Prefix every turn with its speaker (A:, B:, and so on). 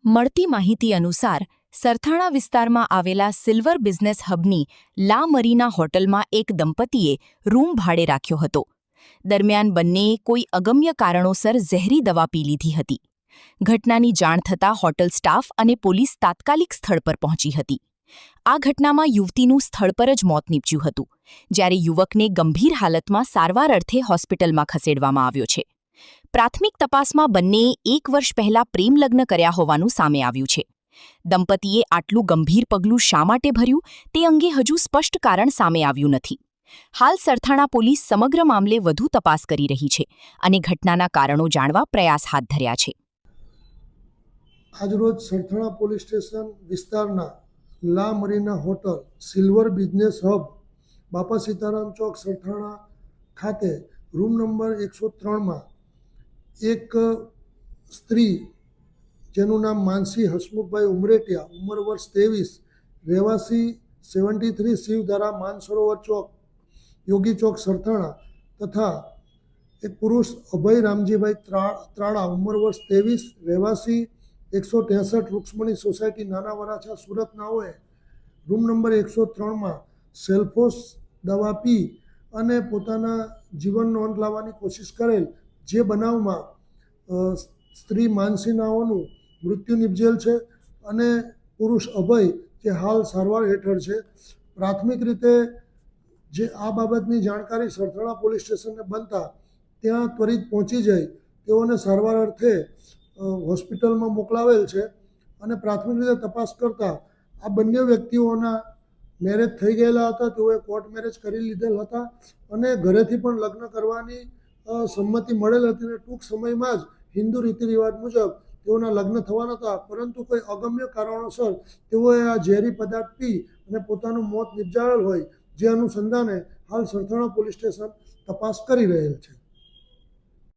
A: મળતી માહિતી અનુસાર સરથાણા વિસ્તારમાં આવેલા સિલ્વર બિઝનેસ હબની લા મરીના હોટલમાં એક દંપતીએ રૂમ ભાડે રાખ્યો હતો. દરમિયાન બંનેએ કોઈ અગમ્ય કારણોસર ઝેરી દવા પી લીધી હતી. ઘટનાની જાણ થતાં હોટલ સ્ટાફ અને પોલીસ તાત્કાલિક સ્થળ પર પહોંચી હતી. આ ઘટનામાં યુવતીનું સ્થળ પર જ મોત નીપજ્યું હતું, જ્યારે યુવકને ગંભીર હાલતમાં સારવાર અર્થે હોસ્પિટલમાં ખસેડવામાં આવ્યો છે. પ્રાથમિક તપાસમાં બંનેએ 1 વર્ષ પહેલા પ્રેમ લગ્ન કર્યા હોવાનું સામે આવ્યું છે. દંપતીએ આટલું ગંભીર પગલું શા માટે ભર્યું તે અંગે હજુ સ્પષ્ટ કારણ સામે આવ્યું નથી. હાલ સરથાણા પોલીસ સમગ્ર મામલે વધુ તપાસ કરી રહી છે અને ઘટનાના કારણો જાણવા પ્રયાસ હાથ ધર્યા છે.
B: આજરોજ સરથાણા પોલીસ સ્ટેશન વિસ્તારના લા મરીના હોટલ સિલ્વર બિઝનેસ હબ બાપા સીતારામ ચોક સરથાણા ખાતે રૂમ નંબર 103માં એક સ્ત્રી જેનું નામ માનસી હસમુખભાઈ ઉમરેટિયા, ઉંમર વર્ષ 23, રહેવાસી 73 શિવધારા માનસરોવર ચોક, યોગી ચોક સરથાણા તથા એક પુરુષ અભય રામજીભાઈ ત્રાળા, ઉંમર વર્ષ 23, રહેવાસી 163 રૂક્ષ્મણી સોસાયટી નાના વરાછા સુરત નાઓએ રૂમ નંબર 103માં સેલ્ફોસ દવા પી અને પોતાના જીવનનો અંત લાવવાની કોશિશ કરેલ, જે બનાવમાં સ્ત્રી માનસી નાઓનું મૃત્યુ નિપજેલ છે અને પુરુષ અભય જે હાલ સારવાર હેઠળ છે. પ્રાથમિક રીતે જે આ બાબતની જાણકારી સરથાણા પોલીસ સ્ટેશનને બનતા ત્યાં ત્વરિત પહોંચી જઈ તેઓને સારવાર અર્થે હોસ્પિટલમાં મોકલાવેલ છે અને પ્રાથમિક રીતે તપાસ કરતાં આ બંને વ્યક્તિઓના મેરેજ થઈ ગયેલા હતા. તેઓએ કોર્ટ મેરેજ કરી લીધેલ હતા અને ઘરેથી પણ લગ્ન કરવાની સંમતિ મળેલ હતી અને ટૂંક સમયમાં જ હિન્દુ રીતિ રિવાજ મુજબ તેઓના લગ્ન થવાના હતા, પરંતુ કોઈ અગમ્ય કારણોસર તેઓએ આ ઝેરી પદાર્થ પી અને પોતાનું મોત નિપજાવેલ હોય, જે અનુસંધાને હાલ સરથાણા પોલીસ સ્ટેશન તપાસ કરી રહેલ છે.